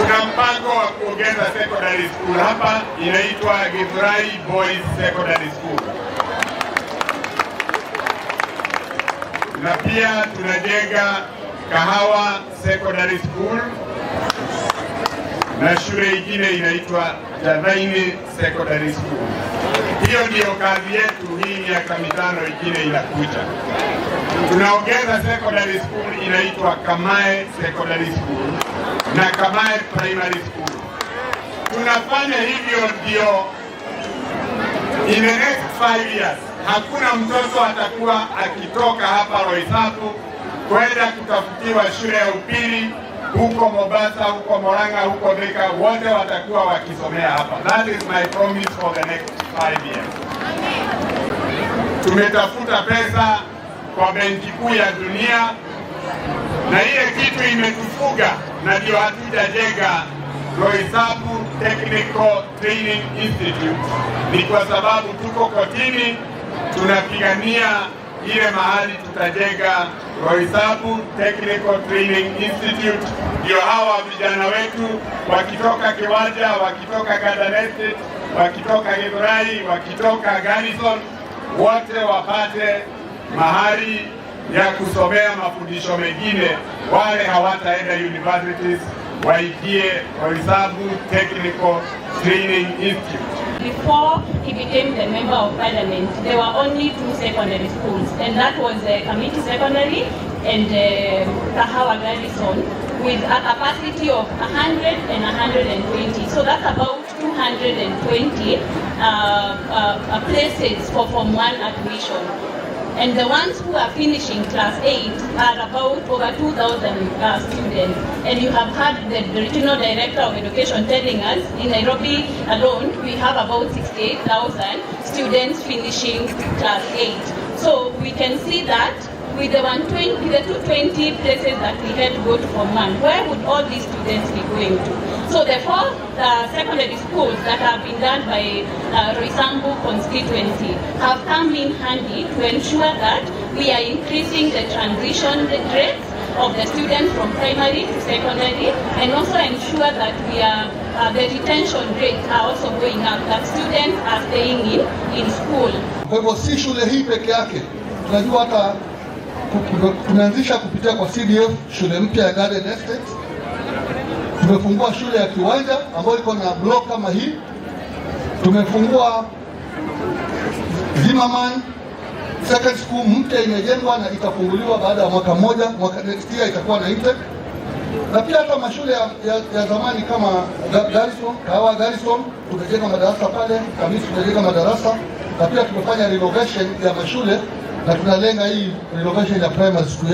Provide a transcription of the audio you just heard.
Tuna mpango wa kuongeza secondary school hapa, inaitwa GITHURAI Boys Secondary School. Na pia tunajenga Kahawa Secondary School na shule nyingine inaitwa Javaini Secondary School. Hiyo ndiyo kazi yetu hii miaka 5 ingine inakuja. Tunaongeza secondary school inaitwa Kamae Secondary School na Kamae Primary School. Tunafanya hivyo ndio in the next 5 years hakuna mtoto atakuwa akitoka hapa Roysambu kwenda kutafutiwa shule ya upili huko Mombasa, huko Murang'a, huko Thika, wote watakuwa wakisomea hapa. That is my promise for the next 5 years. Tumetafuta pesa kwa Benki Kuu ya Dunia na ile kitu imetufuga, na ndio hatujajenga Roysambu Technical Training Institute. Ni kwa sababu tuko kotini tunapigania ile mahali tutajenga Roysambu Technical Training Institute, ndio hawa vijana wetu wakitoka Kiwanja, wakitoka Garden, wakitoka GITHURAI, wakitoka Garrison, wote wapate mahali ya kusomea mafundisho mengine. Wale hawataenda universities waingie Roysambu Technical Training Institute. Before he became the member of parliament, there were only 2 secondary schools, and that was Kamiti Secondary and Kahawa Garrison, with a capacity of 100 and 120. So that's about 220 places for Form 1 admission. And the ones who are finishing class 8 are about over 2,000 students. And you have had the regional director of education telling us in Nairobi alone, we have about 68,000 students finishing class 8. So we can see that with the 220 places that we had to go to Form 1, where would all these students be going to? So the 4 secondary schools that have been done by Roysambu constituency have come in handy to ensure that we are increasing the transition rates of the students from primary to secondary, and also ensure that we are the retention rates are also going up, that students are staying in school. Kwa hivyo si shule hii peke yake, tunajua hata tumeanzisha kupitia kwa CDF shule mpya ya Garden Estate. Tumefungua shule ya Kiwanja ambayo iko na block kama hii. Tumefungua Zimmerman Second School mpya imejengwa na itafunguliwa baada ya mwaka mmoja, mwaka next year itakuwa na intake. Na pia hata mashule ya zamani kama Garrison, Kahawa Garrison, tumejenga madarasa pale, Kamiti tumejenga madarasa, na pia tumefanya renovation ya mashule na tunalenga hii renovation ya primary school.